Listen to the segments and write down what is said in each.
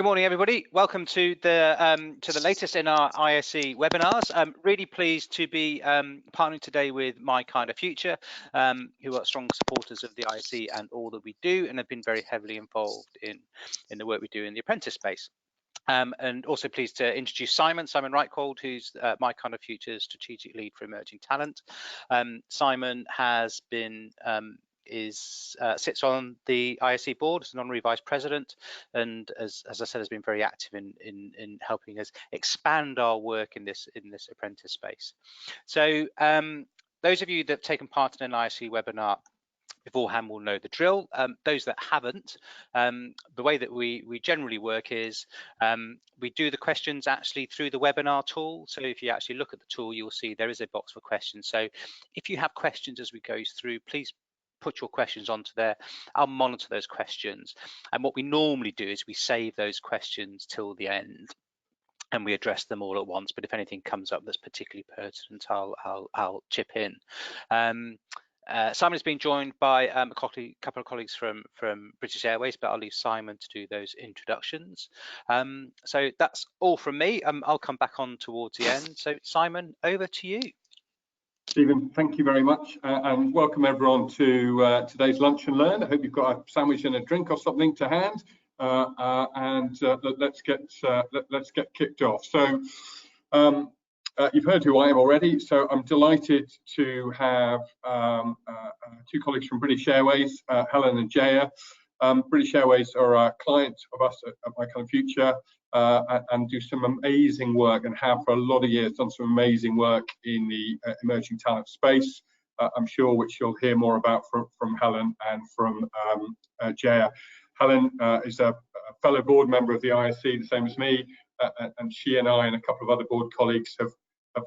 Good morning, everybody. Welcome to the latest in our ISE webinars. I'm really pleased to be partnering today with MyKindaFuture, who are strong supporters of the ISE and all that we do, and have been very heavily involved in the work we do in the apprentice space. And also pleased to introduce Simon REICHWALD, who's MyKindaFuture's strategic lead for emerging talent. Simon has been sits on the ISE board as an honorary vice president, and as I said, has been very active in helping us expand our work in this apprentice space. So those of you that have taken part in an ISE webinar beforehand will know the drill. Those that haven't, the way that we generally work is we do the questions actually through the webinar tool. So if you actually look at the tool, you'll see there is a box for questions. So if you have questions as we go through, please put your questions onto there. I'll monitor those questions, and what we normally do is we save those questions till the end and we address them all at once, but if anything comes up that's particularly pertinent, I'll chip in. Simon has been joined by a couple of colleagues from British Airways, but I'll leave Simon to do those introductions. So that's all from me. I'll come back on towards the end. So Simon, over to you. Stephen, thank you very much, and welcome everyone to today's Lunch and Learn. I hope you've got a sandwich and a drink or something to hand, let's get kicked off. So you've heard who I am already, so I'm delighted to have two colleagues from British Airways, Helen and Jaya. British Airways are a client of us at MyKindaFuture, and do some amazing work, and have for a lot of years done some amazing work in the emerging talent space. I'm sure, which you'll hear more about from Helen and from Jaya. Helen is a fellow board member of the ISE, the same as me, and she and I and a couple of other board colleagues have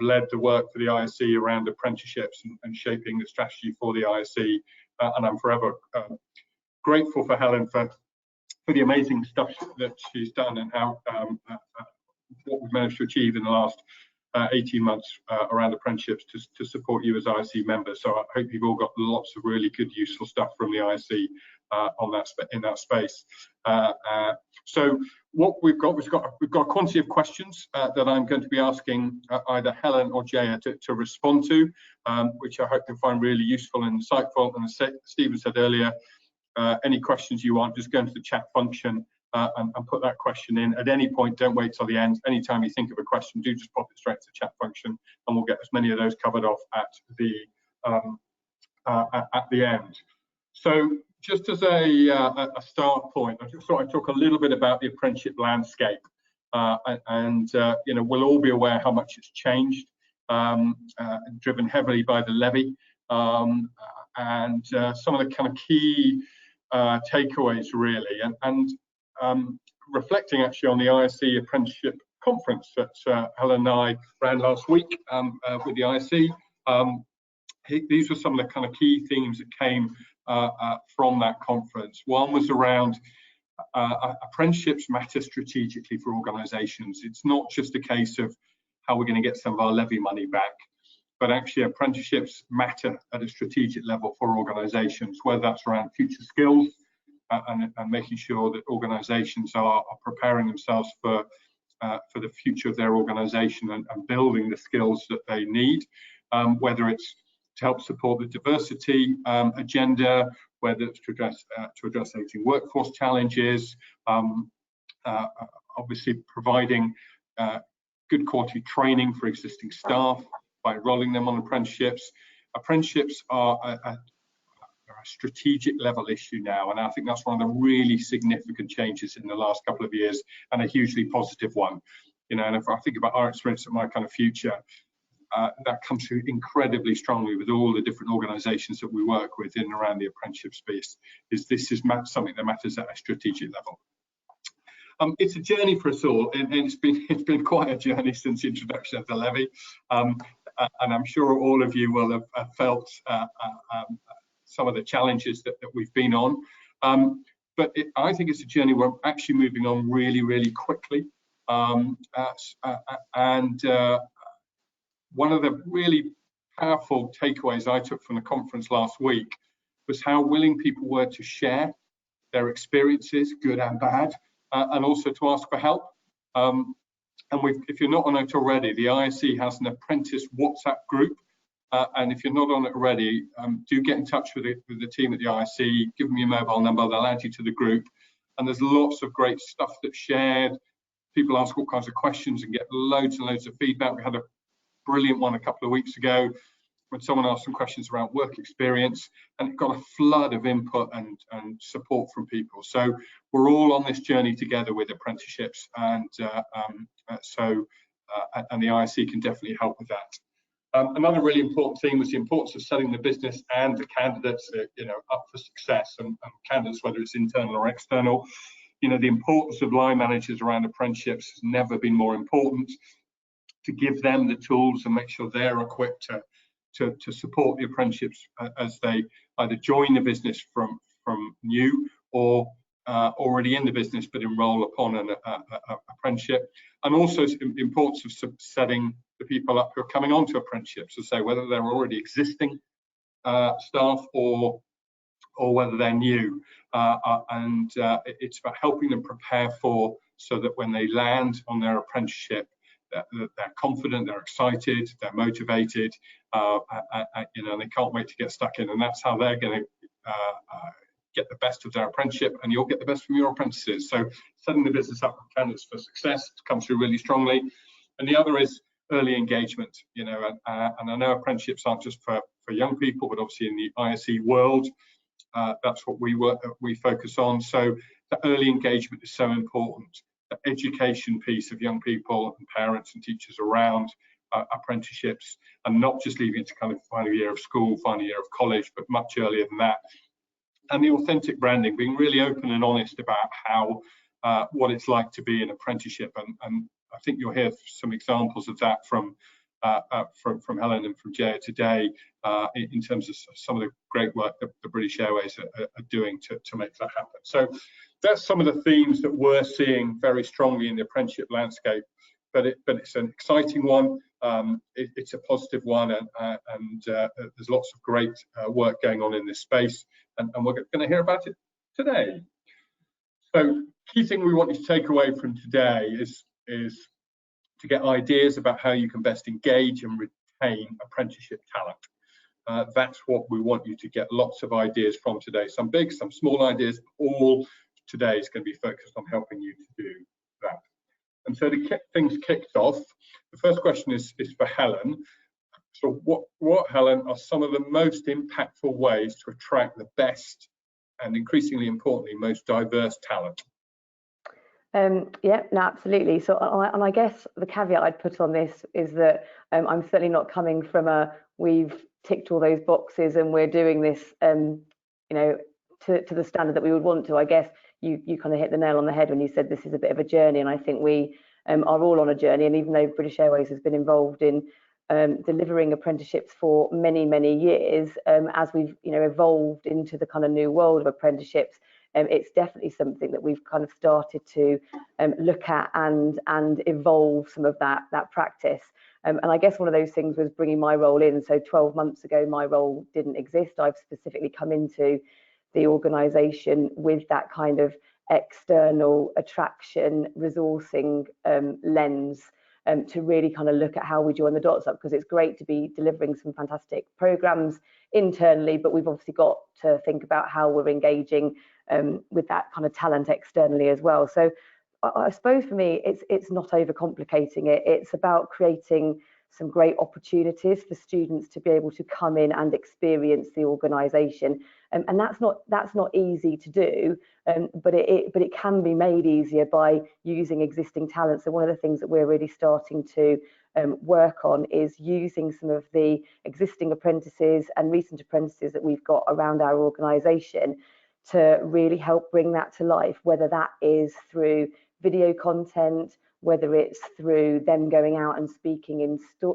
led the work for the ISE around apprenticeships and shaping the strategy for the ISE, and I'm forever grateful for Helen for the amazing stuff that she's done, and how what we've managed to achieve in the last 18 months around apprenticeships to support you as ISE members. So I hope you've all got lots of really good, useful stuff from the ISE in that space. So what we've got a quantity of questions that I'm going to be asking either Helen or Jaya to respond to, which I hope you'll find really useful and insightful. And as Stephen said earlier, any questions you want, just go into the chat function and put that question in at any point. Don't wait till the end. Anytime you think of a question, do just pop it straight to the chat function, and we'll get as many of those covered off at the end. So just as a start point, I just thought I'd talk a little bit about the apprenticeship landscape, and you know, we'll all be aware how much it's changed, driven heavily by the levy, and some of the kind of key takeaways really, and reflecting actually on the ISE apprenticeship conference that Helen and I ran last week with the ISE. These were some of the kind of key themes that came from that conference. One was around apprenticeships matter strategically for organisations. It's not just a case of how we're going to get some of our levy money back, but actually apprenticeships matter at a strategic level for organisations, whether that's around future skills and making sure that organisations are preparing themselves for the future of their organisation and building the skills that they need, whether it's to help support the diversity agenda, whether it's to address aging workforce challenges, obviously providing good quality training for existing staff by enrolling them on apprenticeships. Apprenticeships are a strategic level issue now, and I think that's one of the really significant changes in the last couple of years, and a hugely positive one. You know, and if I think about our experience at MyKindaFuture, that comes through incredibly strongly with all the different organisations that we work with in and around the apprenticeship space. This is something that matters at a strategic level. It's a journey for us all, and it's been quite a journey since the introduction of the levy, and I'm sure all of you will have felt some of the challenges that we've been on. But I think it's a journey we're actually moving on really, really quickly, and one of the really powerful takeaways I took from the conference last week was how willing people were to share their experiences, good and bad, and also to ask for help. And if you're not on it already, the ISE has an apprentice WhatsApp group. And if you're not on it already, do get in touch with the team at the ISE, give them your mobile number, they'll add you to the group. And there's lots of great stuff that's shared. People ask all kinds of questions and get loads and loads of feedback. We had a brilliant one a couple of weeks ago when someone asked some questions around work experience, and it got a flood of input and support from people. So we're all on this journey together with apprenticeships, and the ISE can definitely help with that. Another really important theme was the importance of setting the business and the candidates, up for success, and candidates, whether it's internal or external. The importance of line managers around apprenticeships has never been more important, to give them the tools and make sure they're equipped to support the apprenticeships as they either join the business from new or already in the business but enroll upon an apprenticeship. And also the importance of setting the people up who are coming on to apprenticeships, to say whether they're already existing staff or whether they're new. It's about helping them prepare so that when they land on their apprenticeship, they're confident, they're excited, they're motivated, they can't wait to get stuck in. And that's how they're going to get the best of their apprenticeship, and you'll get the best from your apprentices. So setting the business up with candidates for success comes through really strongly. And the other is early engagement. And I know apprenticeships aren't just for young people, but obviously in the ISE world, that's what we focus on. So the early engagement is so important. The education piece of young people and parents and teachers around apprenticeships, and not just leaving it to kind of final year of school, final year of college, but much earlier than that. And the authentic branding, being really open and honest about what it's like to be an apprenticeship. And I think you'll hear some examples of that from Helen and from JAYA today, in terms of some of the great work that the British Airways are doing to make that happen. So that's some of the themes that we're seeing very strongly in the apprenticeship landscape. But it's an exciting one. It's a positive one, and there's lots of great work going on in this space, and we're going to hear about it today. So, key thing we want you to take away from today is to get ideas about how you can best engage and retain apprenticeship talent. That's what we want you to get lots of ideas from today. Some big, some small ideas. All today is going to be focused on helping you to do that. And so to get things kicked off, the first question is for Helen. So what, Helen, are some of the most impactful ways to attract the best and, increasingly importantly, most diverse talent? Yeah, no, absolutely. So, and I guess the caveat I'd put on this is that I'm certainly not coming from we've ticked all those boxes and we're doing this, to the standard that we would want to. I guess you kind of hit the nail on the head when you said this is a bit of a journey, and I think we are all on a journey. And even though British Airways has been involved in delivering apprenticeships for many, many years, as we've evolved into the kind of new world of apprenticeships, it's definitely something that we've kind of started to look at and evolve some of that practice. And I guess one of those things was bringing my role in. So 12 months ago, my role didn't exist. I've specifically come into the organisation with that kind of external attraction resourcing lens, to really kind of look at how we join the dots up, because it's great to be delivering some fantastic programs internally, but we've obviously got to think about how we're engaging with that kind of talent externally as well. So I suppose for me, it's not overcomplicating it. It's about creating some great opportunities for students to be able to come in and experience the organisation, and that's not easy to do, but it can be made easier by using existing talent. So one of the things that we're really starting to work on is using some of the existing apprentices and recent apprentices that we've got around our organisation to really help bring that to life, whether that is through video content, whether it's through them going out and speaking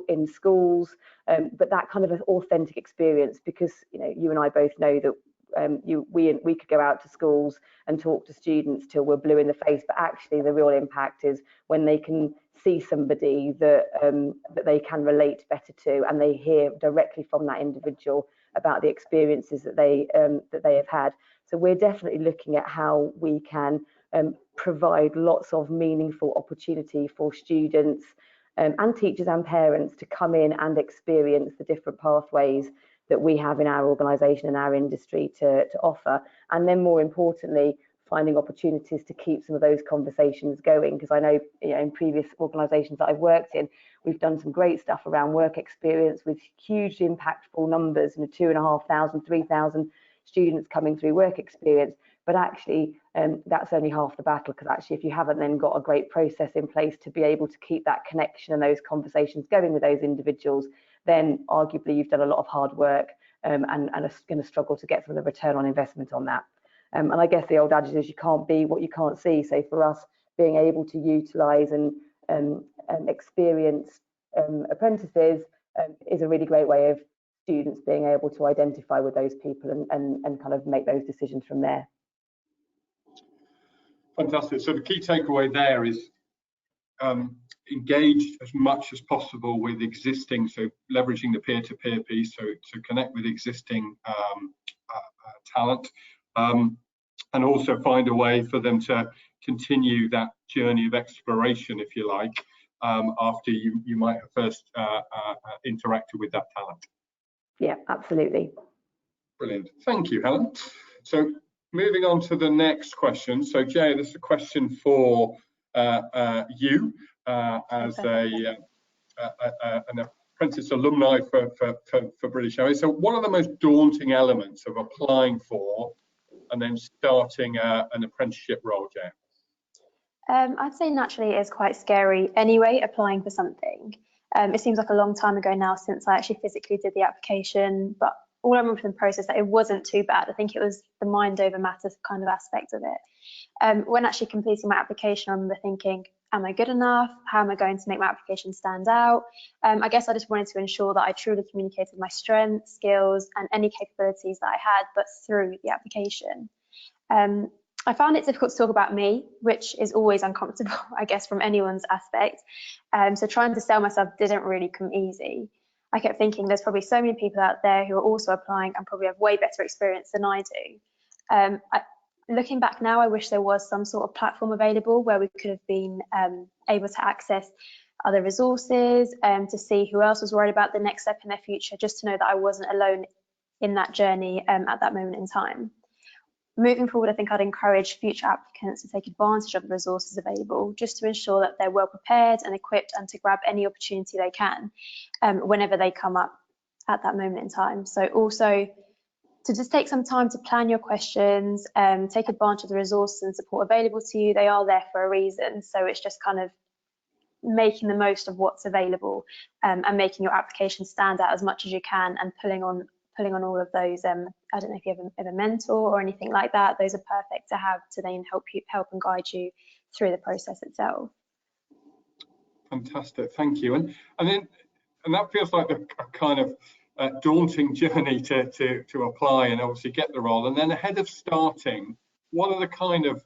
in schools, but that kind of an authentic experience, because you and I both know that we could go out to schools and talk to students till we're blue in the face, but actually the real impact is when they can see somebody that they can relate better to, and they hear directly from that individual about the experiences that they have had. So we're definitely looking at how we can provide lots of meaningful opportunity for students and teachers and parents to come in and experience the different pathways that we have in our organisation and our industry to offer. And then more importantly, finding opportunities to keep some of those conversations going, because I know, in previous organisations that I've worked in, we've done some great stuff around work experience with hugely impactful numbers, 2,500, 3,000 students coming through work experience. But actually, that's only half the battle, because actually, if you haven't then got a great process in place to be able to keep that connection and those conversations going with those individuals, then arguably you've done a lot of hard work and are going to struggle to get some of the return on investment on that. And I guess the old adage is you can't be what you can't see. So for us, being able to utilise and experience apprentices is a really great way of students being able to identify with those people and kind of make those decisions from there. Fantastic. So the key takeaway there is engage as much as possible with existing, so leveraging the peer-to-peer piece, so to connect with existing talent, and also find a way for them to continue that journey of exploration, if you like, after you might have first interacted with that talent. Yeah, absolutely. Brilliant. Thank you, Helen. So moving on to the next question. So Jaya, this is a question for you as an apprentice alumni for British Airways. So what are the most daunting elements of applying for and then starting an apprenticeship role, Jaya? I'd say naturally it is quite scary anyway, applying for something. It seems like a long time ago now since I actually physically did the application, but all I remember from the process that it wasn't too bad. I think it was the mind over matter kind of aspect of it. When actually completing my application, I remember thinking, am I good enough? How am I going to make my application stand out? I guess I just wanted to ensure that I truly communicated my strengths, skills, and any capabilities that I had, but through the application. I found it difficult to talk about me, which is always uncomfortable, I guess, from anyone's aspect. So trying to sell myself didn't really come easy. I kept thinking there's probably so many people out there who are also applying and probably have way better experience than I do. Looking back now, I wish there was some sort of platform available where we could have been able to access other resources, to see who else was worried about the next step in their future, just to know that I wasn't alone in that journey at that moment in time. Moving forward, I think I'd encourage future applicants to take advantage of the resources available, just to ensure that they're well prepared and equipped and to grab any opportunity they can whenever they come up at that moment in time. So also to just take some time to plan your questions, take advantage of the resources and support available to you. They are there for a reason. So it's just kind of making the most of what's available and making your application stand out as much as you can and pulling on all of those. I don't know if you have a mentor or anything like that. Those are perfect to have to then help and guide you through the process itself. Fantastic, thank you. And that feels like a kind of daunting journey to apply and obviously get the role. And then ahead of starting, what are the kind of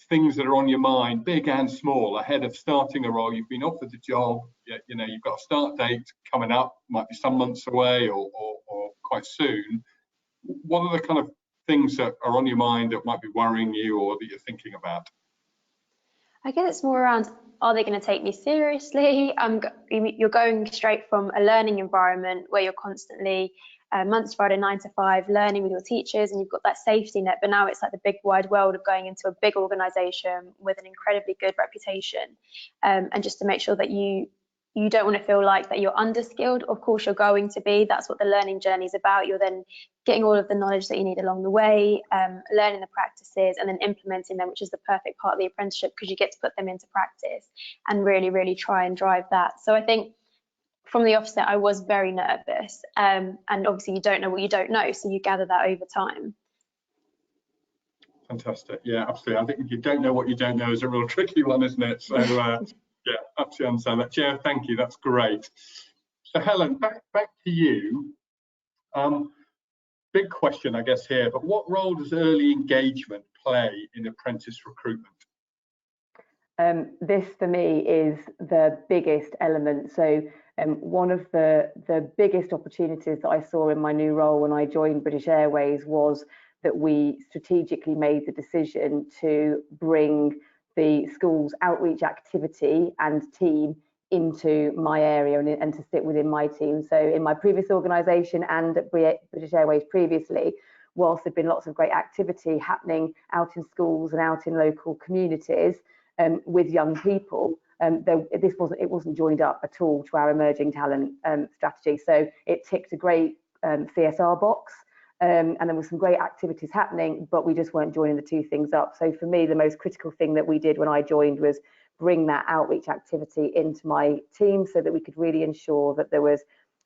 things that are on your mind, big and small, ahead of starting a role? You've been offered the job, you know, you've got a start date coming up, might be some months away or quite soon. What are the kind of things that are on your mind that might be worrying you or that you're thinking about? I guess it's more around, are they going to take me seriously? You're going straight from a learning environment where you're constantly Monday to Friday, 9 to 5, learning with your teachers, and you've got that safety net. But now it's like the big wide world of going into a big organisation with an incredibly good reputation, and just to make sure that you don't want to feel like that you're underskilled. Of course, you're going to be. That's what the learning journey is about. You're then getting all of the knowledge that you need along the way, learning the practices, and then implementing them, which is the perfect part of the apprenticeship because you get to put them into practice and really, really try and drive that. So I think from the offset, I was very nervous, and obviously you don't know what you don't know, so you gather that over time. Fantastic, yeah, absolutely. I think you don't know what you don't know is a real tricky one, isn't it? So yeah, absolutely understand that. Jaya, thank you, that's great. So Helen, back to you. Big question, I guess, here, but what role does early engagement play in apprentice recruitment? This for me is the biggest element. So one of the biggest opportunities that I saw in my new role when I joined British Airways was that we strategically made the decision to bring the school's outreach activity and team into my area and to sit within my team. So in my previous organisation and at British Airways previously, whilst there'd been lots of great activity happening out in schools and out in local communities with young people, it wasn't joined up at all to our emerging talent strategy. So it ticked a great CSR box, and there were some great activities happening, but we just weren't joining the two things up. So for me, the most critical thing that we did when I joined was bring that outreach activity into my team so that we could really ensure that there was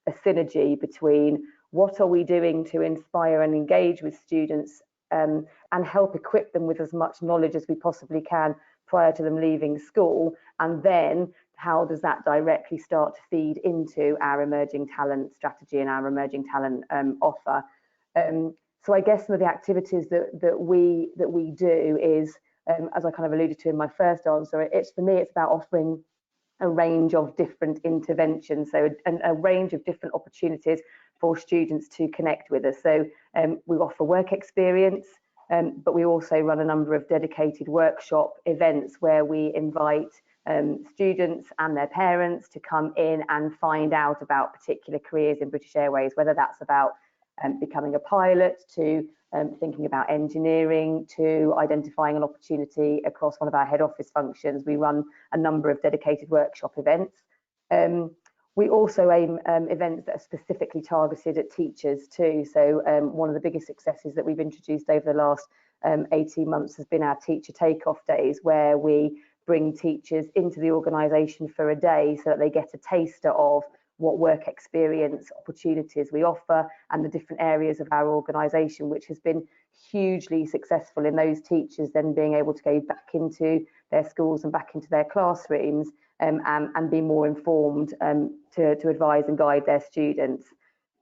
a synergy between what are we doing to inspire and engage with students and help equip them with as much knowledge as we possibly can prior to them leaving school, and then how does that directly start to feed into our emerging talent strategy and our emerging talent offer. So I guess some of the activities that we do is, as I kind of alluded to in my first answer, for me it's about offering a range of different interventions, so a range of different opportunities for students to connect with us. So we offer work experience, but we also run a number of dedicated workshop events where we invite students and their parents to come in and find out about particular careers in British Airways, whether that's about becoming a pilot, to thinking about engineering, to identifying an opportunity across one of our head office functions. We run a number of dedicated workshop events. We also aim events that are specifically targeted at teachers too. So one of the biggest successes that we've introduced over the last 18 months has been our teacher takeoff days, where we bring teachers into the organisation for a day so that they get a taster of what work experience opportunities we offer and the different areas of our organisation, which has been hugely successful in those teachers then being able to go back into their schools and back into their classrooms and be more informed to advise and guide their students.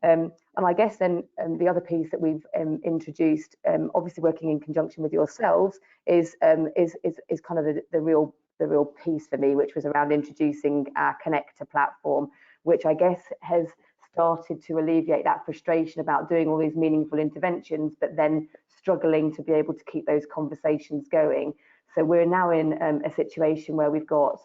And I guess then the other piece that we've introduced, obviously working in conjunction with yourselves, is kind of the real piece for me, which was around introducing our connector platform, which I guess has started to alleviate that frustration about doing all these meaningful interventions, but then struggling to be able to keep those conversations going. So we're now in a situation where we've got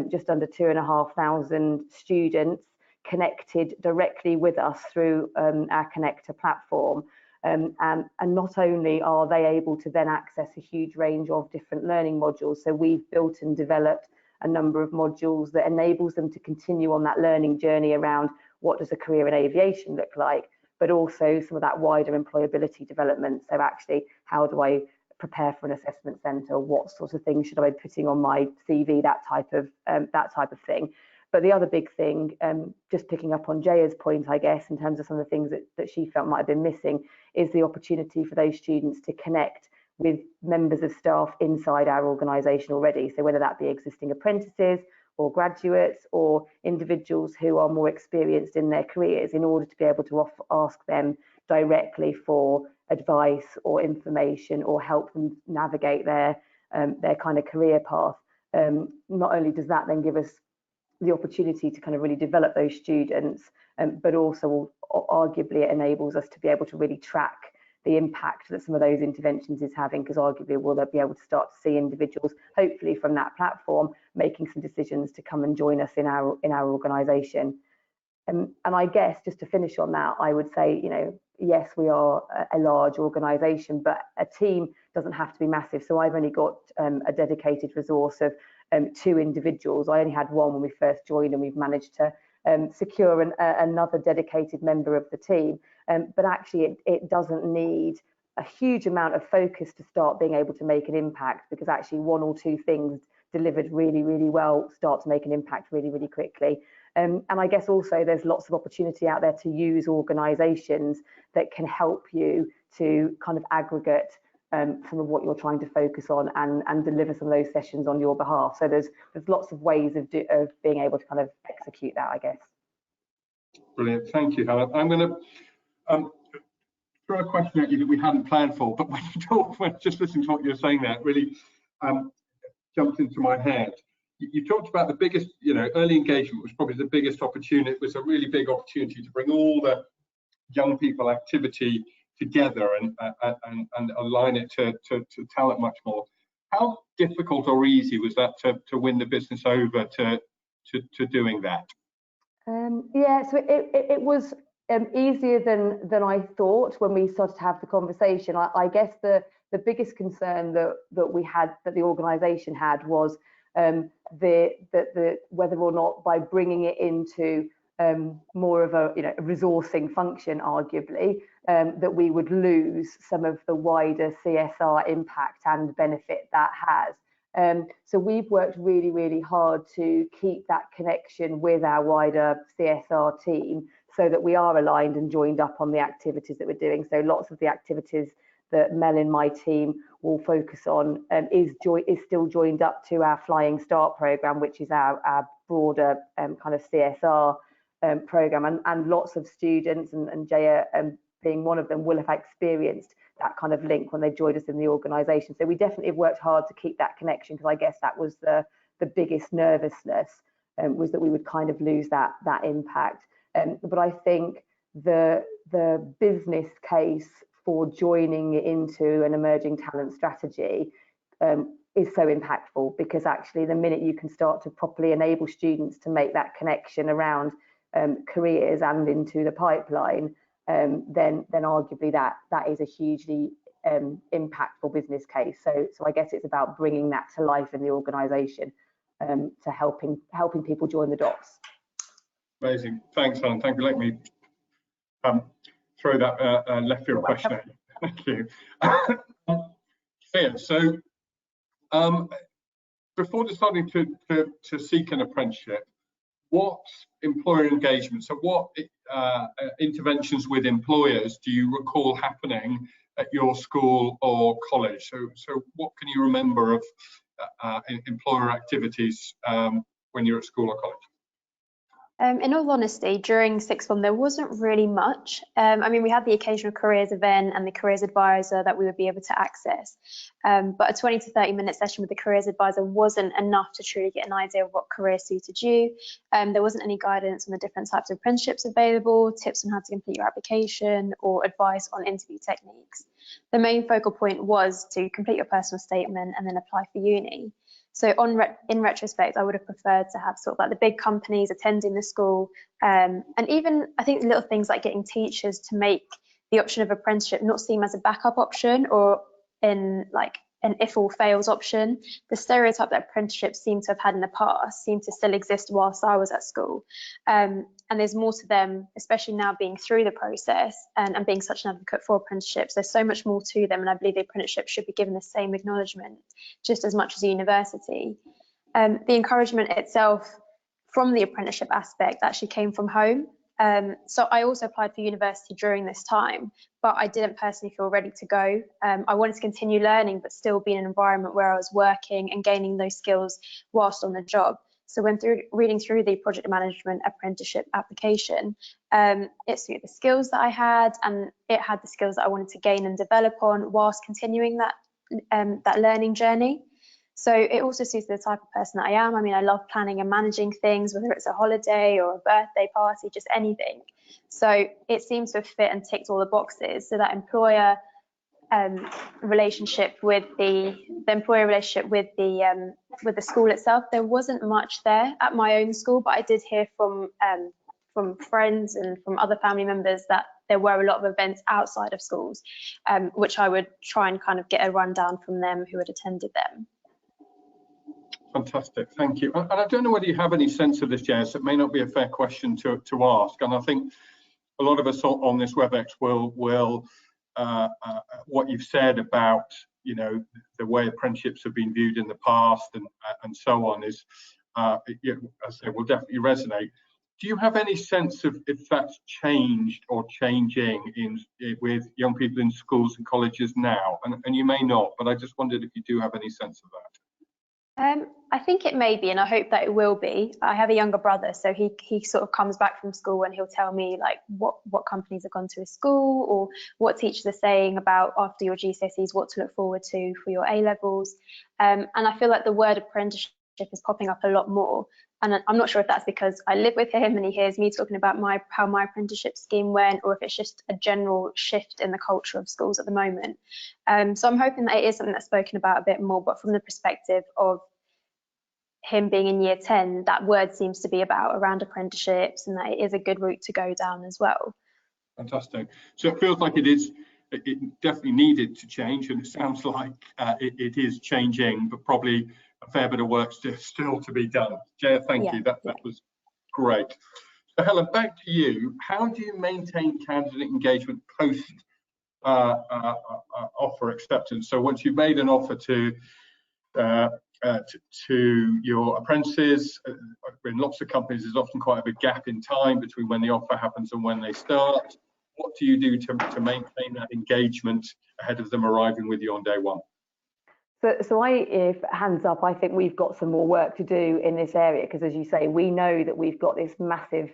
just under 2,500 students connected directly with us through our connector platform. And not only are they able to then access a huge range of different learning modules, so we've built and developed a number of modules that enables them to continue on that learning journey around what does a career in aviation look like, but also some of that wider employability development. So actually, how do I prepare for an assessment centre? What sorts of things should I be putting on my CV? That type of thing. But the other big thing, just picking up on Jaya's point, I guess, in terms of some of the things that she felt might have been missing, is the opportunity for those students to connect with members of staff inside our organisation already. So whether that be existing apprentices or graduates or individuals who are more experienced in their careers, in order to be able to ask them directly for advice or information or help them navigate their kind of career path. Not only does that then give us the opportunity to kind of really develop those students, but also arguably it enables us to be able to really track the impact that some of those interventions is having, because arguably we'll be able to start to see individuals, hopefully from that platform, making some decisions to come and join us in our organisation. And I guess just to finish on that, I would say, you know, yes, we are a large organisation, but a team doesn't have to be massive. So I've only got a dedicated resource of 2 individuals. I only had one when we first joined, and we've managed to secure another dedicated member of the team. But actually it doesn't need a huge amount of focus to start being able to make an impact, because actually 1 or 2 things delivered really, really well start to make an impact really, really quickly. And I guess also there's lots of opportunity out there to use organisations that can help you to kind of aggregate some of what you're trying to focus on and deliver some of those sessions on your behalf. So there's lots of ways of being able to kind of execute that, I guess. Brilliant, thank you, Helen. I'm going to throw a question at you that we hadn't planned for, but when just listening to what you're saying there, it really jumped into my head. You talked about the biggest, early engagement was probably the biggest opportunity. It was a really big opportunity to bring all the young people activity together and align it to talent much more. How difficult or easy was that to win the business over to doing that? Yeah, so it was easier than I thought when we started to have the conversation. I guess the biggest concern that we had, that the organisation had, was the whether or not by bringing it into more of a resourcing function, arguably, that we would lose some of the wider CSR impact and benefit that has. So we've worked really, really hard to keep that connection with our wider CSR team so that we are aligned and joined up on the activities that we're doing. So lots of the activities that Mel and my team will focus on is still joined up to our Flying Start programme, which is our broader kind of CSR programme. And lots of students, and JAYA being one of them, will have experienced that kind of link when they joined us in the organisation. So we definitely have worked hard to keep that connection, because I guess that was the biggest nervousness, was that we would kind of lose that impact. But I think the business case for joining into an emerging talent strategy is so impactful, because actually the minute you can start to properly enable students to make that connection around careers and into the pipeline, then arguably that is a hugely impactful business case. So I guess it's about bringing that to life in the organisation, to helping people join the dots. Amazing, thanks, Helen. Thank you. Let me throw that left field question at you. Thank you. Yeah, so before deciding to seek an apprenticeship, what employer engagement, so what interventions with employers do you recall happening at your school or college? So what can you remember of employer activities when you're at school or college? In all honesty, during sixth form, there wasn't really much. I mean, we had the occasional careers event and the careers advisor that we would be able to access. But a 20 to 30 minute session with the careers advisor wasn't enough to truly get an idea of what career suited you. There wasn't any guidance on the different types of apprenticeships available, tips on how to complete your application, or advice on interview techniques. The main focal point was to complete your personal statement and then apply for uni. So in retrospect, I would have preferred to have sort of like the big companies attending the school, and even I think little things like getting teachers to make the option of apprenticeship not seem as a backup option, or in like an if all fails option. The stereotype that apprenticeships seem to have had in the past seem to still exist whilst I was at school. And there's more to them, especially now being through the process and being such an advocate for apprenticeships. There's so much more to them, and I believe the apprenticeship should be given the same acknowledgement just as much as a university. The encouragement itself from the apprenticeship aspect actually came from home. So I also applied for university during this time, but I didn't personally feel ready to go. I wanted to continue learning, but still be in an environment where I was working and gaining those skills whilst on the job. So when reading through the project management apprenticeship application, it suited the skills that I had, and it had the skills that I wanted to gain and develop on whilst continuing that learning journey. So it also suits the type of person that I am. I mean, I love planning and managing things, whether it's a holiday or a birthday party, just anything. So it seems to have fit and ticked all the boxes. So that employer relationship with the employer relationship with the school itself, there wasn't much there at my own school, but I did hear from friends and from other family members that there were a lot of events outside of schools, which I would try and kind of get a rundown from them who had attended them. Fantastic, thank you. And I don't know whether you have any sense of this, Jess. It may not be a fair question to ask, and I think a lot of us on this WebEx will what you've said about, you know, the way apprenticeships have been viewed in the past and so on is, as I say, will definitely resonate. Do you have any sense of if that's changed or changing with young people in schools and colleges now? And you may not, but I just wondered if you do have any sense of that. I think it may be, and I hope that it will be. I have a younger brother, so he sort of comes back from school and he'll tell me like what companies have gone to his school, or what teachers are saying about after your GCSEs, what to look forward to for your A levels. And I feel like the word apprenticeship is popping up a lot more. And I'm not sure if that's because I live with him and he hears me talking about how my apprenticeship scheme went, or if it's just a general shift in the culture of schools at the moment. So I'm hoping that it is something that's spoken about a bit more, but from the perspective of him being in year 10, that word seems to be about around apprenticeships, and that it is a good route to go down as well. Fantastic. So it feels like it definitely needed to change, and it sounds like it is changing, but probably a fair bit of work still to be done. Jaya, thank you. That was great. So Helen, back to you. How do you maintain candidate engagement post offer acceptance? So once you've made an offer to your apprentices, in lots of companies, there's often quite a big gap in time between when the offer happens and when they start. What do you do to maintain that engagement ahead of them arriving with you on day one? So if hands up, I think we've got some more work to do in this area, because as you say, we know that we've got this massive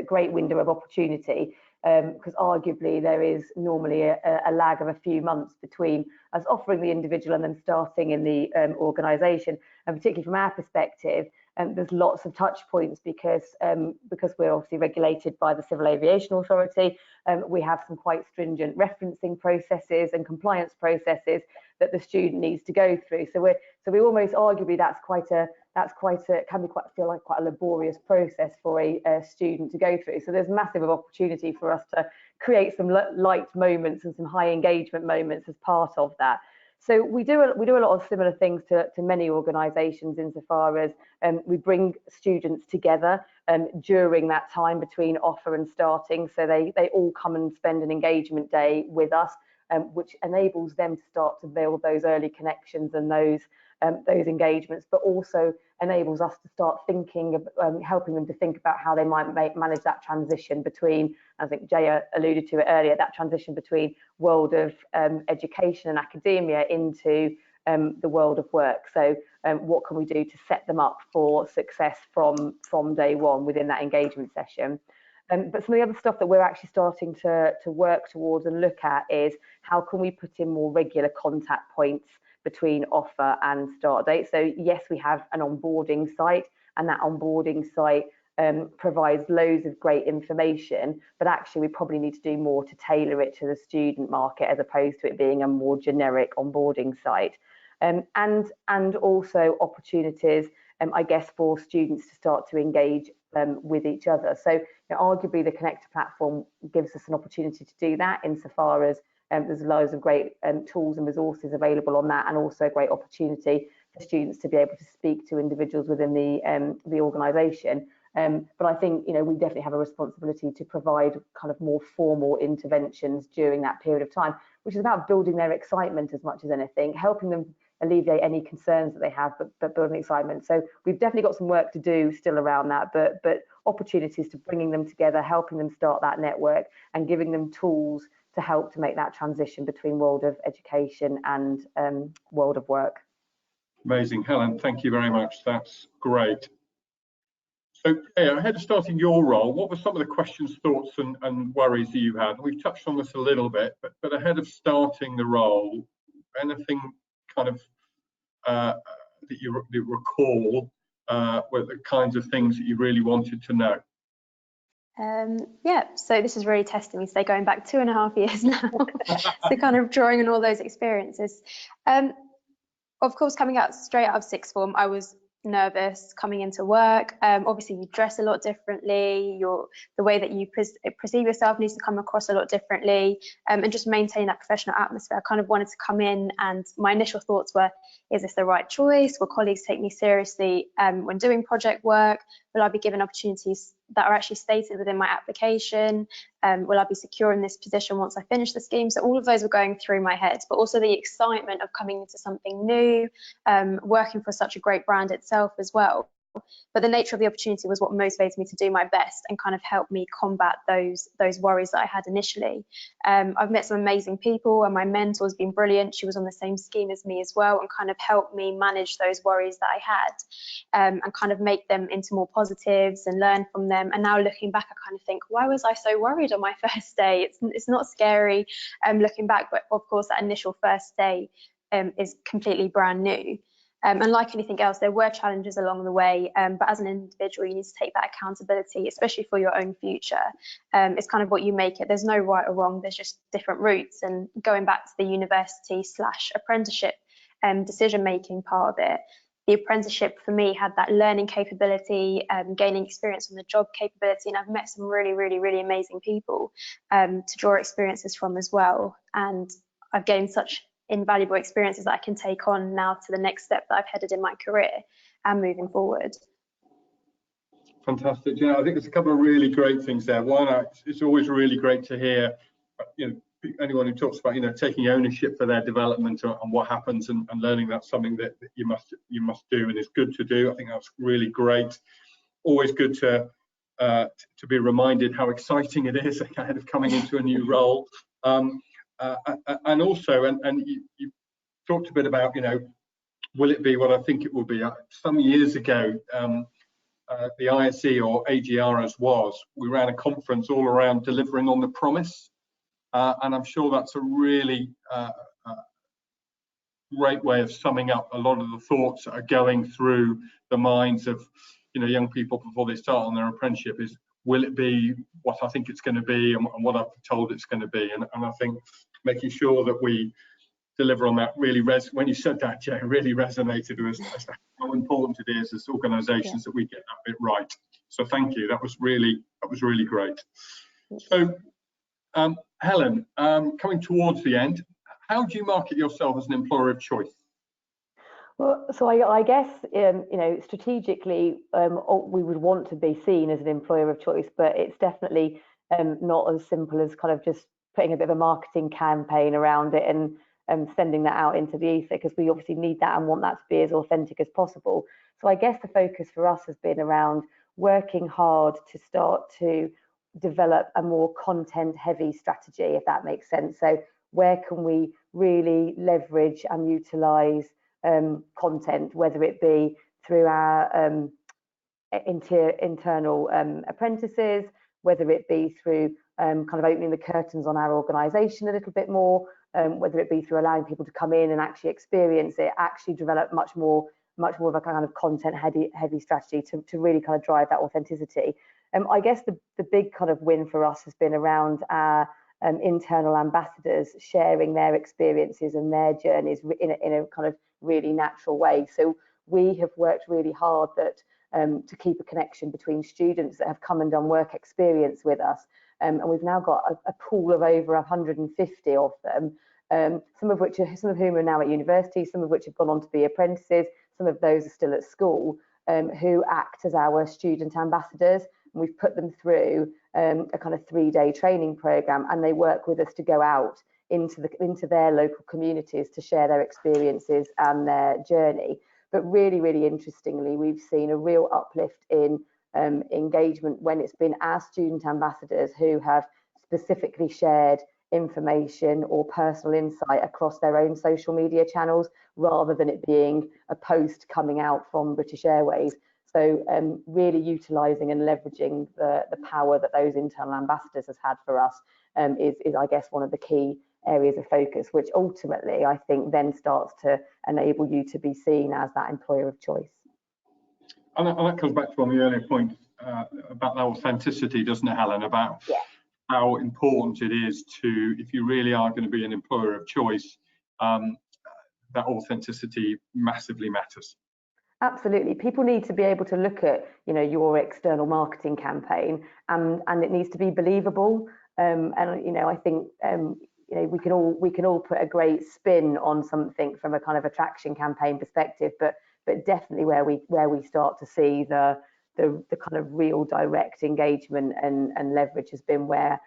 great window of opportunity, because arguably there is normally a lag of a few months between us offering the individual and then starting in the organisation. And particularly from our perspective, there's lots of touch points because we're obviously regulated by the Civil Aviation Authority. We have some quite stringent referencing processes and compliance processes that the student needs to go through. So we almost arguably can feel like quite a laborious process for a student to go through. So there's massive opportunity for us to create some light moments and some high engagement moments as part of that. So we do a lot of similar things to many organisations, insofar as we bring students together during that time between offer and starting. So they all come and spend an engagement day with us, which enables them to start to build those early connections and those engagements, but also enables us to start thinking of helping them to think about how they might manage that transition between, I think Jaya alluded to it earlier, that transition between world of education and academia into the world of work. So what can we do to set them up for success from day one within that engagement session? But some of the other stuff that we're actually starting to work towards and look at is how can we put in more regular contact points between offer and start date. So yes, we have an onboarding site, and that onboarding site provides loads of great information, but actually we probably need to do more to tailor it to the student market, as opposed to it being a more generic onboarding site. And also opportunities, I guess, for students to start to engage with each other. So arguably the Connector platform gives us an opportunity to do that, insofar as there's loads of great tools and resources available on that, and also a great opportunity for students to be able to speak to individuals within the organisation. But I think we definitely have a responsibility to provide kind of more formal interventions during that period of time, which is about building their excitement as much as anything, helping them alleviate any concerns that they have, but building excitement. So we've definitely got some work to do still around that, but opportunities to bringing them together, helping them start that network, and giving them tools to help to make that transition between world of education and world of work. Amazing, Helen, thank you very much. That's great. So ahead of starting your role, what were some of the questions, thoughts and worries that you had? We've touched on this a little bit, but ahead of starting the role, anything kind of that you recall were the kinds of things that you really wanted to know? Yeah, so this is really testing me, so going back 2.5 years now, so kind of drawing on all those experiences. Of course, coming out straight out of sixth form, I was nervous coming into work. Obviously you dress a lot differently, the way that you perceive yourself needs to come across a lot differently, and just maintain that professional atmosphere. I kind of wanted to come in, and my initial thoughts were, is this the right choice? Will colleagues take me seriously when doing project work? Will I be given opportunities that are actually stated within my application? Will I be secure in this position once I finish the scheme? So all of those were going through my head, but also the excitement of coming into something new, working for such a great brand itself as well. But the nature of the opportunity was what motivated me to do my best and kind of helped me combat those worries that I had initially. I've met some amazing people, and my mentor's been brilliant. She was on the same scheme as me as well, and kind of helped me manage those worries that I had, and kind of make them into more positives and learn from them. And now looking back, I kind of think, why was I so worried on my first day? It's not scary looking back, but of course that initial first day is completely brand new. And like anything else, there were challenges along the way, but as an individual, you need to take that accountability, especially for your own future. It's kind of what you make it. There's no right or wrong, there's just different routes. And going back to the university/apprenticeship decision-making part of it, the apprenticeship for me had that learning capability, gaining experience on the job capability, and I've met some really, really, really amazing people to draw experiences from as well. And I've gained such invaluable experiences that I can take on now to the next step that I've headed in my career and moving forward. Fantastic. Yeah, I think there's a couple of really great things there. One, it's always really great to hear, anyone who talks about, taking ownership for their development and what happens, and learning that's something that you must do and is good to do. I think that's really great. Always good to be reminded how exciting it is ahead of coming into a new role. And also, and you talked a bit about, will it be what I think it will be? Some years ago, the ISE, or AGR as was, we ran a conference all around delivering on the promise. And I'm sure that's a really great way of summing up a lot of the thoughts that are going through the minds of young people before they start on their apprenticeship. Is, will it be what I think it's going to be, and what I've told it's going to be? And I think making sure that we deliver on that really when you said that, Jay, really resonated with us as to how important it is as organisations that we get that bit right. So thank you. That was really great. So Helen, coming towards the end, how do you market yourself as an employer of choice? Well, so I guess strategically we would want to be seen as an employer of choice, but it's definitely not as simple as kind of just putting a bit of a marketing campaign around it and sending that out into the ether, because we obviously need that and want that to be as authentic as possible. So I guess the focus for us has been around working hard to start to develop a more content heavy strategy, if that makes sense. So where can we really leverage and utilize content, whether it be through our internal apprentices, whether it be through kind of opening the curtains on our organisation a little bit more, whether it be through allowing people to come in and actually experience it, actually develop much more of a kind of content heavy strategy to really kind of drive that authenticity. I guess the big kind of win for us has been around our internal ambassadors sharing their experiences and their journeys in a kind of really natural way. So we have worked really hard to keep a connection between students that have come and done work experience with us. And we've now got a pool of over 150 of them, some of whom are now at university, some of which have gone on to be apprentices, some of those are still at school, who act as our student ambassadors. And we've put them through a kind of 3-day training program, and they work with us to go out into their local communities to share their experiences and their journey. But really, really interestingly, we've seen a real uplift in engagement when it's been our student ambassadors who have specifically shared information or personal insight across their own social media channels, rather than it being a post coming out from British Airways. So really utilising and leveraging the power that those internal ambassadors has had for us is I guess one of the key areas of focus, which ultimately I think then starts to enable you to be seen as that employer of choice. And that comes back to one of the earlier points about that authenticity, doesn't it, Helen? About how important it is to, if you really are going to be an employer of choice, that authenticity massively matters. Absolutely. People need to be able to look at, your external marketing campaign, and it needs to be believable. And I think we can all put a great spin on something from a kind of attraction campaign perspective, but definitely where we start to see the kind of real direct engagement and leverage has been where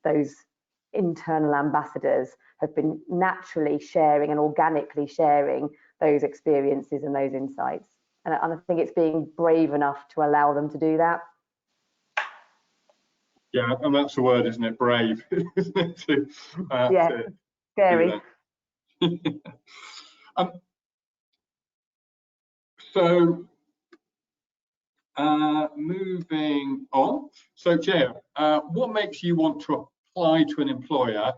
those internal ambassadors have been naturally sharing and organically sharing those experiences and those insights. And I think it's being brave enough to allow them to do that. Yeah, and that's the word, isn't it? Brave, isn't it? Scary. So moving on. So Jaya, what makes you want to apply to an employer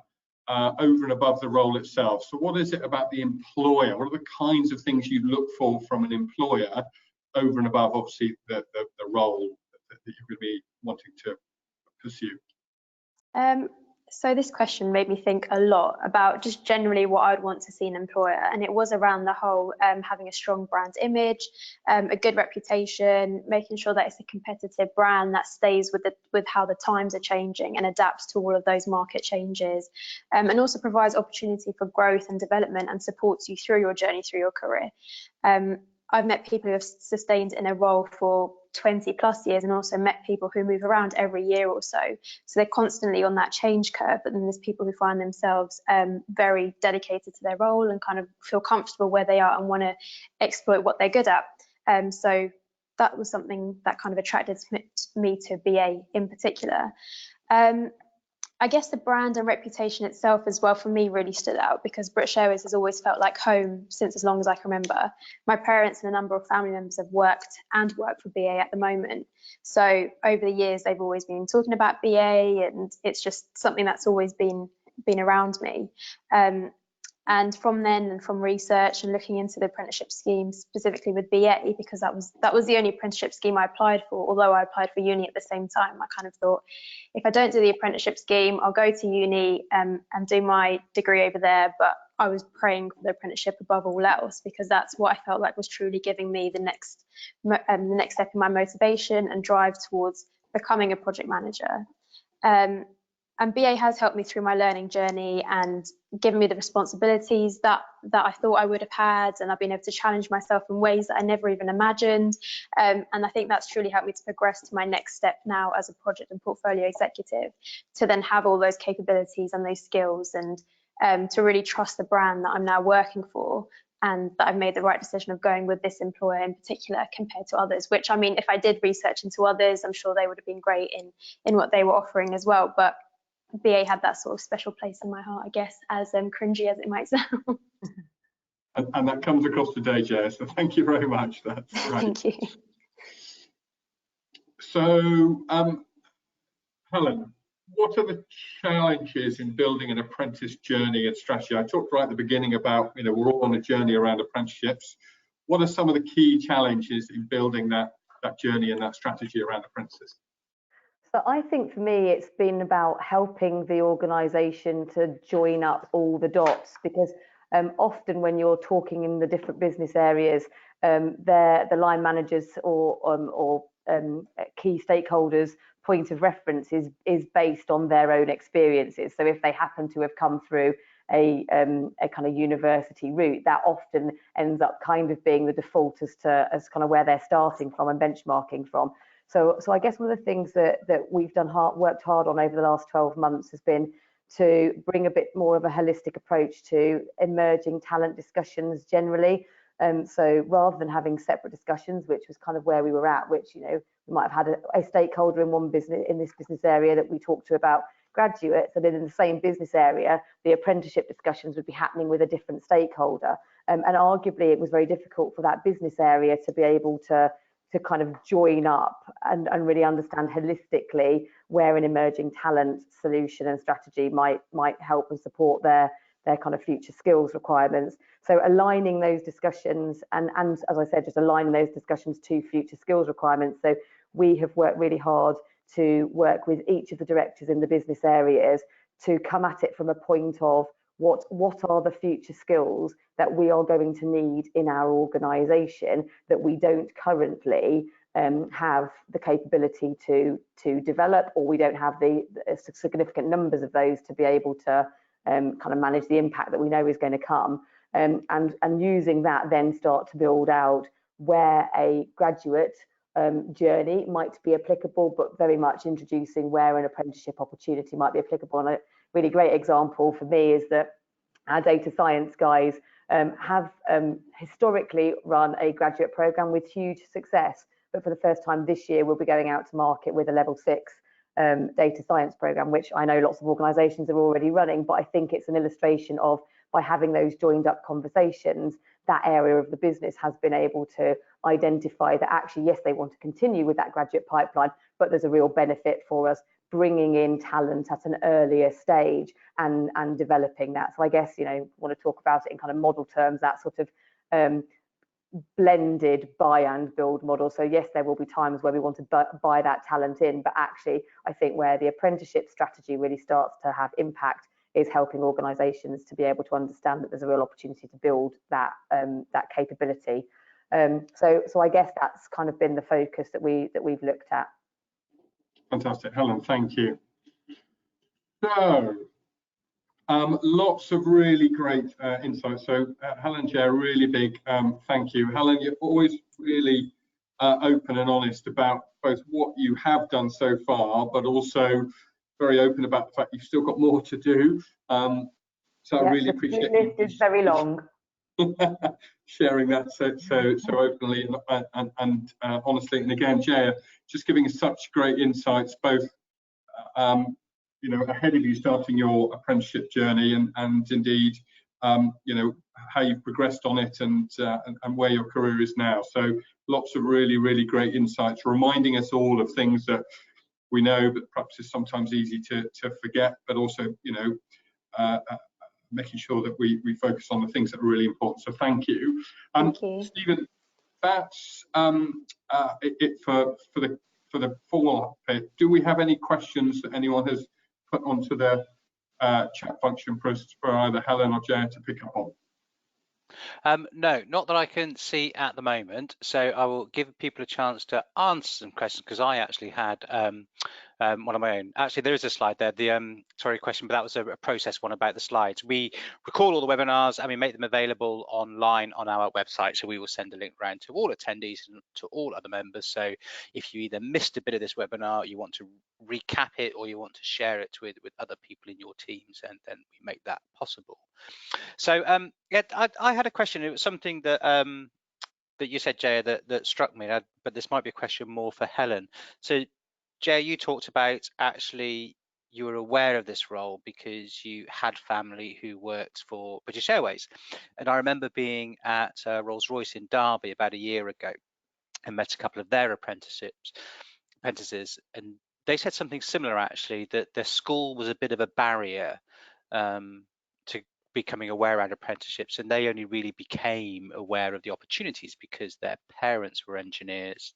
over and above the role itself. So what is it about the employer? What are the kinds of things you look for from an employer over and above, obviously, the role that you're going to be wanting to pursue? So this question made me think a lot about just generally what I'd want to see an employer, and it was around the whole having a strong brand image, a good reputation, making sure that it's a competitive brand that stays with how the times are changing and adapts to all of those market changes, and also provides opportunity for growth and development and supports you through your journey, through your career. I've met people who have sustained in a role for 20 plus years, and also met people who move around every year or so. So they're constantly on that change curve, but then there's people who find themselves very dedicated to their role and kind of feel comfortable where they are and want to exploit what they're good at. So that was something that kind of attracted me to BA in particular. I guess the brand and reputation itself as well for me really stood out, because British Airways has always felt like home since as long as I can remember. My parents and a number of family members have worked for BA at the moment. So over the years, they've always been talking about BA, and it's just something that's always been around me. And from then, and from research and looking into the apprenticeship scheme, specifically with BA, because that was the only apprenticeship scheme I applied for, although I applied for uni at the same time. I kind of thought, if I don't do the apprenticeship scheme, I'll go to uni and do my degree over there. But I was praying for the apprenticeship above all else, because that's what I felt like was truly giving me the next step in my motivation and drive towards becoming a project manager. And BA has helped me through my learning journey and given me the responsibilities that I thought I would have had, and I've been able to challenge myself in ways that I never even imagined. And I think that's truly helped me to progress to my next step now as a project and portfolio executive, to then have all those capabilities and those skills, and to really trust the brand that I'm now working for, and that I've made the right decision of going with this employer in particular compared to others, which, I mean, if I did research into others, I'm sure they would have been great in what they were offering as well. But BA had that sort of special place in my heart, I guess, as cringy as it might sound. And that comes across today, Jaya, so thank you very much. That's great. Thank you. So, Helen, what are the challenges in building an apprentice journey and strategy? I talked right at the beginning about, we're all on a journey around apprenticeships. What are some of the key challenges in building that journey and that strategy around apprentices? So I think for me, it's been about helping the organisation to join up all the dots, because often when you're talking in the different business areas, the line managers or key stakeholders' point of reference is based on their own experiences. So if they happen to have come through a kind of university route, that often ends up kind of being the default as kind of where they're starting from and benchmarking from. So I guess one of the things that we've worked hard on over the last 12 months has been to bring a bit more of a holistic approach to emerging talent discussions generally. So rather than having separate discussions, which was kind of where we were at, which, we might have had a stakeholder in this business area that we talked to about graduates, and then in the same business area, the apprenticeship discussions would be happening with a different stakeholder. And arguably it was very difficult for that business area to be able to kind of join up and really understand holistically where an emerging talent solution and strategy might help and support their kind of future skills requirements. So aligning those discussions and as I said, just aligning those discussions to future skills requirements. So we have worked really hard to work with each of the directors in the business areas to come at it from a point of what are the future skills that we are going to need in our organisation that we don't currently have the capability to develop, or we don't have the significant numbers of those to be able to kind of manage the impact that we know is going to come, and using that then start to build out where a graduate journey might be applicable, but very much introducing where an apprenticeship opportunity might be applicable. And a really great example for me is that our data science guys have historically run a graduate program with huge success, but for the first time this year we'll be going out to market with a level 6 data science program, which I know lots of organisations are already running, but I think it's an illustration of, by having those joined up conversations, that area of the business has been able to identify that actually, yes, they want to continue with that graduate pipeline, but there's a real benefit for us bringing in talent at an earlier stage and developing that. So I guess, you know, want to talk about it in kind of model terms, that sort of blended buy and build model. So yes, there will be times where we want to buy that talent in, but actually I think where the apprenticeship strategy really starts to have impact is helping organisations to be able to understand that there's a real opportunity to build that that capability. So I guess that's kind of been the focus that we've looked at. Fantastic, Helen, thank you. So lots of really great insights. So Helen, Jay, a really big thank you. Helen, you're always really open and honest about both what you have done so far, but also very open about the fact you've still got more to do. So yeah, I really appreciate the list is very long. Sharing that so openly and honestly. And again, Jaya, just giving us such great insights, both you know, ahead of you starting your apprenticeship journey, and indeed you know, how you've progressed on it, and where your career is now. So lots of really great insights, reminding us all of things that we know, but perhaps is sometimes easy to forget, but also, you know, making sure that we focus on the things that are really important. So thank you. Thank you. Stephen, that's it for the follow-up bit. Do we have any questions that anyone has put onto the chat function for us, for either Helen or Jaya to pick up on? No, not that I can see at the moment. So I will give people a chance to answer some questions, because I actually had one of my own. Actually, there is a slide there, the sorry question, but that was a process one about the slides. We record all the webinars and we make them available online on our website. So we will send a link around to all attendees and to all other members. So if you either missed a bit of this webinar, you want to recap it, or you want to share it with other people in your teams, and then we make that possible. So yeah, I had a question. It was something that that you said, Jaya, that struck me, but this might be a question more for Helen. So Jaya, you talked about actually you were aware of this role because you had family who worked for British Airways. And I remember being at Rolls-Royce in Derby about a year ago and met a couple of their apprentices, and they said something similar, actually, that their school was a bit of a barrier to becoming aware around apprenticeships, and they only really became aware of the opportunities because their parents were engineers.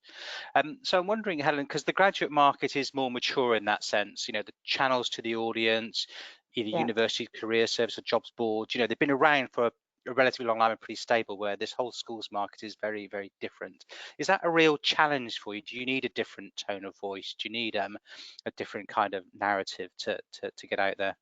So I'm wondering, Helen, because the graduate market is more mature in that sense, you know, the channels to the audience, either university, career service, or jobs boards, you know, they've been around for a relatively long time and pretty stable, where this whole schools market is very different. Is that a real challenge for you? Do you need a different tone of voice? Do you need a different kind of narrative to get out there?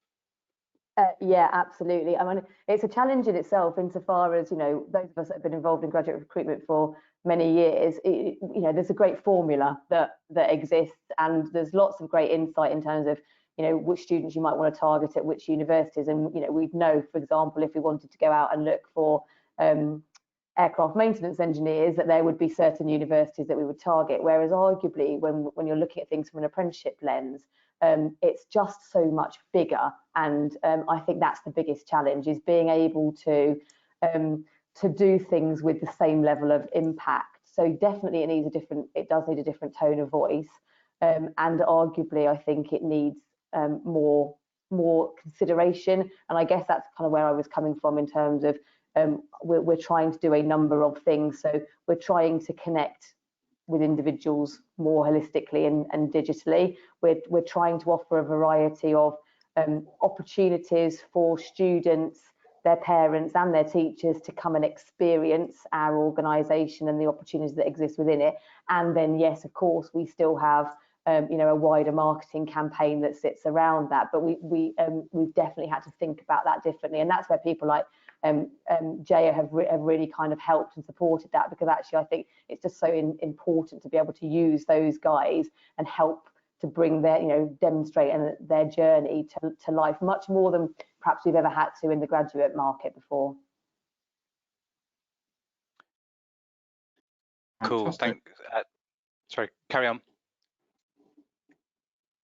Yeah, absolutely. I mean, it's a challenge in itself, insofar as, you know, those of us that have been involved in graduate recruitment for many years, you know, there's a great formula that exists, and there's lots of great insight in terms of, you know, which students you might want to target at which universities. And, you know, we know, for example, if we wanted to go out and look for aircraft maintenance engineers, that there would be certain universities that we would target. Whereas arguably, when you're looking at things from an apprenticeship lens, it's just so much bigger, and I think that's the biggest challenge, is being able to do things with the same level of impact. So definitely it does need a different tone of voice, and arguably I think it needs more consideration. And I guess that's kind of where I was coming from, in terms of we're trying to do a number of things. So we're trying to connect with individuals more holistically and digitally. We're trying to offer a variety of opportunities for students, their parents and their teachers to come and experience our organisation and the opportunities that exist within it. And then, yes, of course, we still have you know, a wider marketing campaign that sits around that. But we've definitely had to think about that differently, and that's where people like Jaya have really kind of helped and supported that, because actually I think it's just so important to be able to use those guys and help to bring their, you know, demonstrate their journey to life, much more than perhaps we've ever had to in the graduate market before. Cool, thanks. Sorry, carry on.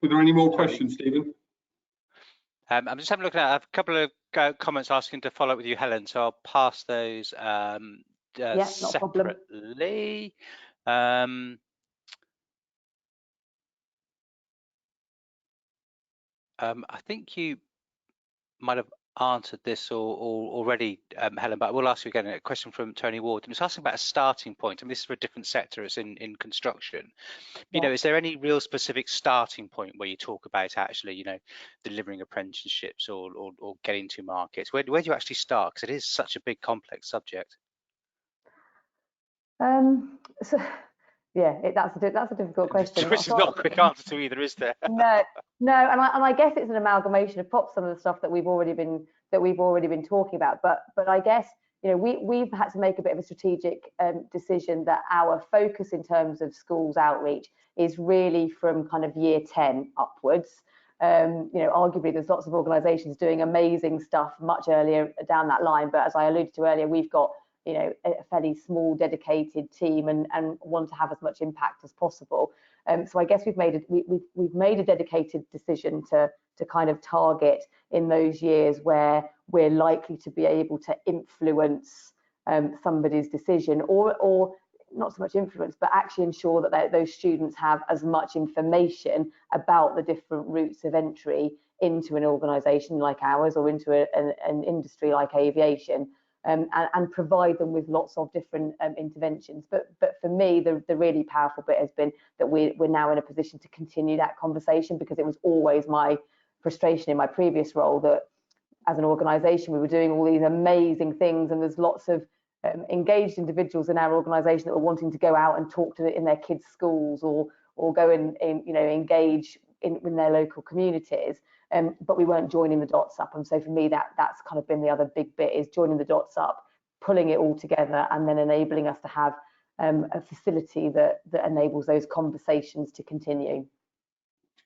Were there any more questions, Stephen? I'm just having a look at a couple of comments asking to follow up with you, Helen, so I'll pass those separately. I think you might have answered this or already, Helen, but I will ask you again a question from Tony Ward. And it's asking about a starting point. I mean, this is for a different sector. It's in construction. You know, is there any real specific starting point where you talk about actually, you know, delivering apprenticeships or getting to markets? Where do you actually start? Because it is such a big, complex subject. So yeah, that's a difficult question. Which is not a quick answer to either, is there? No, and I guess it's an amalgamation of perhaps some of the stuff that we've already been talking about. But I guess, you know, we've had to make a bit of a strategic decision that our focus in terms of schools outreach is really from kind of year 10 upwards. You know, arguably there's lots of organisations doing amazing stuff much earlier down that line, but as I alluded to earlier, we've got, you know, a fairly small dedicated team and want to have as much impact as possible. So I guess we've made a dedicated decision to kind of target in those years where we're likely to be able to influence somebody's decision, or not so much influence, but actually ensure that those students have as much information about the different routes of entry into an organisation like ours or into an industry like aviation. And provide them with lots of different interventions. But for me, the really powerful bit has been that we're now in a position to continue that conversation, because it was always my frustration in my previous role that as an organisation we were doing all these amazing things, and there's lots of engaged individuals in our organisation that were wanting to go out and talk to in their kids' schools or go and you know, engage in their local communities. But we weren't joining the dots up, and so for me that's kind of been the other big bit, is joining the dots up, pulling it all together, and then enabling us to have a facility that enables those conversations to continue.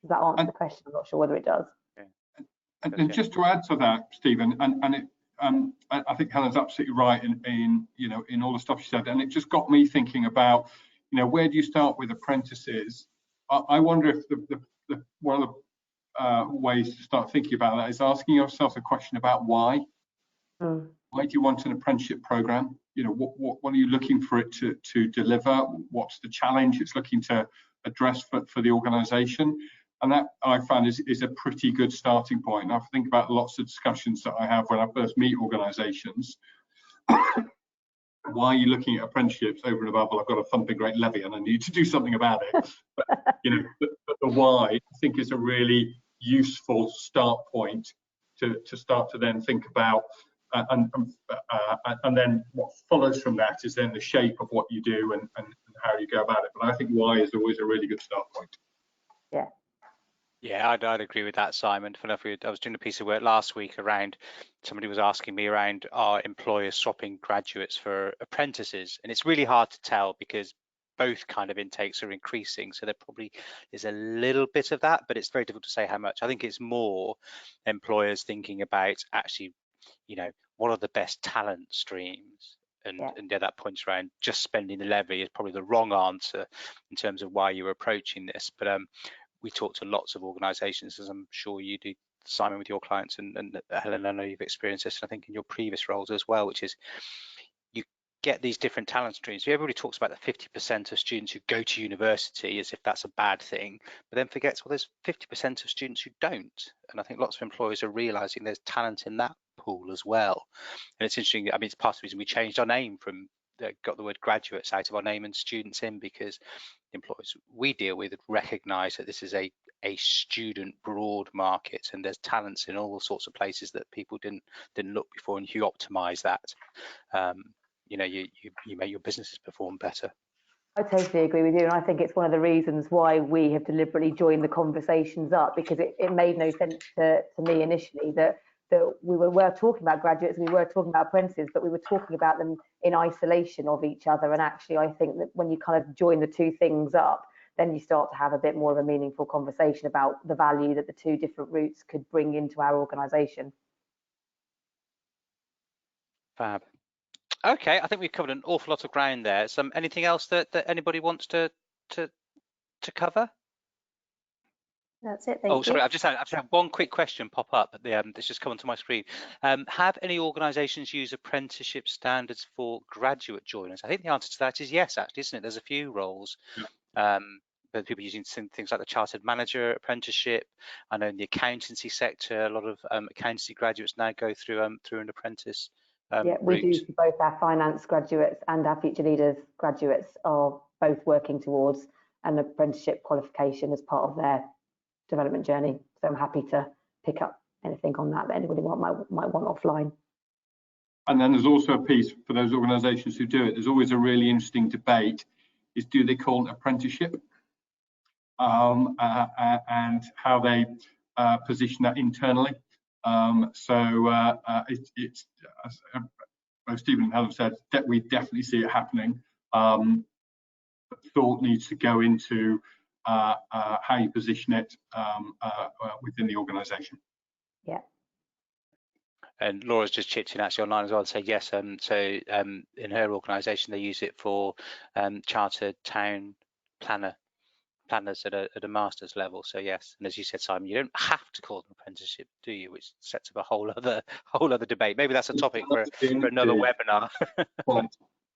Does that answer the question? I'm not sure whether it does. And just to add to that, Stephen, I think Helen's absolutely right in you know, in all the stuff she said, and it just got me thinking about, you know, where do you start with apprentices? I wonder if the one of the ways to start thinking about that is asking yourself a question about why. Why do you want an apprenticeship program? You know, what are you looking for it to deliver? What's the challenge it's looking to address for the organisation? And that I found is a pretty good starting point. And I think about lots of discussions that I have when I first meet organisations. Why are you looking at apprenticeships over and above, well, I've got a thumping great levy and I need to do something about it? But, you know, but the why, I think, is a really useful start point to start to then think about, and then what follows from that is then the shape of what you do and how you go about it. But I think why is always a really good start point. Yeah, I'd agree with that, Simon. I was doing a piece of work last week around, somebody was asking me around, are employers swapping graduates for apprentices? And it's really hard to tell because both kind of intakes are increasing. So there probably is a little bit of that, but it's very difficult to say how much. I think it's more employers thinking about actually, you know, what are the best talent streams? And that points around just spending the levy is probably the wrong answer in terms of why you're approaching this. But we talk to lots of organisations, as I'm sure you do, Simon, with your clients, and Helen, I know you've experienced this, I think, in your previous roles as well, which is you get these different talent streams. Everybody talks about the 50% of students who go to university as if that's a bad thing, but then forgets, well, there's 50% of students who don't. And I think lots of employers are realising there's talent in that pool as well. And it's interesting, I mean, it's part of the reason we changed our name from, got the word graduates out of our name and students in, because employers we deal with recognise that this is a student broad market, and there's talents in all sorts of places that people didn't look before, and you optimise that, you know, you make your businesses perform better. I totally agree with you, and I think it's one of the reasons why we have deliberately joined the conversations up, because it made no sense to me initially that we were talking about graduates, we were talking about apprentices, but we were talking about them in isolation of each other. And actually, I think that when you kind of join the two things up, then you start to have a bit more of a meaningful conversation about the value that the two different routes could bring into our organisation. Fab. Okay, I think we've covered an awful lot of ground there. Anything else that anybody wants to cover? That's it, thank you. Sorry, I've just had one quick question pop up at the that's just come onto my screen. Have any organisations used apprenticeship standards for graduate joiners? I think the answer to that is yes, actually, isn't it? There's a few roles people using things like the Chartered Manager apprenticeship. I know in the accountancy sector, a lot of accountancy graduates now go through an apprentice yeah, we route. do. Both our finance graduates and our future leaders graduates are both working towards an apprenticeship qualification as part of their development journey. So I'm happy to pick up anything on that anybody might want offline. And then there's also a piece for those organisations who do it. There's always a really interesting debate: is do they call it apprenticeship, and how they position that internally. It's as Stephen and Helen said, that we definitely see it happening. Thought needs to go into how you position it within the organisation. Yeah. And Laura's just chipped in actually online as well to say yes. In her organisation, they use it for chartered town planners at a master's level. So yes, and as you said, Simon, you don't have to call them apprenticeship, do you? Which sets up a whole other debate. Maybe that's a topic for another webinar.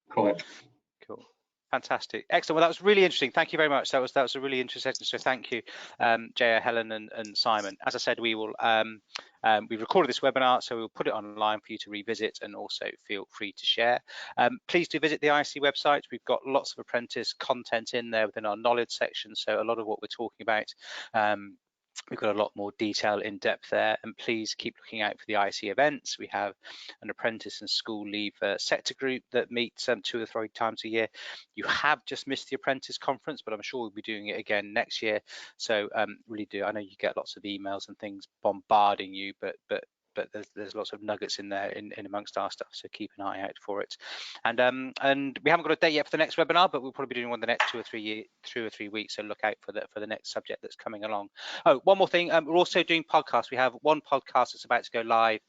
Quite. Cool. Fantastic. Excellent. Well, that was really interesting. Thank you very much. That was a really interesting session. So thank you, Jaya, Helen, and Simon. As I said, we will we've recorded this webinar, so we'll put it online for you to revisit, and also feel free to share. Please do visit the IC website. We've got lots of apprentice content in there within our knowledge section. So a lot of what we're talking about, we've got a lot more detail in depth there, and please keep looking out for the IC events. We have an apprentice and school leave sector group that meets 2 or 3 times a year. You have just missed the apprentice conference, but I'm sure we'll be doing it again next year. So really do. I know you get lots of emails and things bombarding you, but there's lots of nuggets in there in amongst our stuff, so keep an eye out for it. And we haven't got a date yet for the next webinar, but we'll probably be doing one the next 2 or 3 weeks, so look out for the next subject that's coming along. Oh, one more thing, we're also doing podcasts. We have one podcast that's about to go live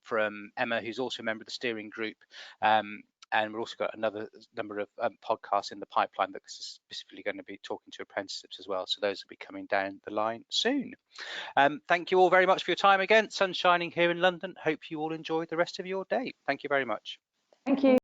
from Emma, who's also a member of the steering group, and we've also got another number of podcasts in the pipeline that's specifically going to be talking to apprenticeships as well. So those will be coming down the line soon. Thank you all very much for your time again. Sun shining here in London. Hope you all enjoy the rest of your day. Thank you very much. Thank you.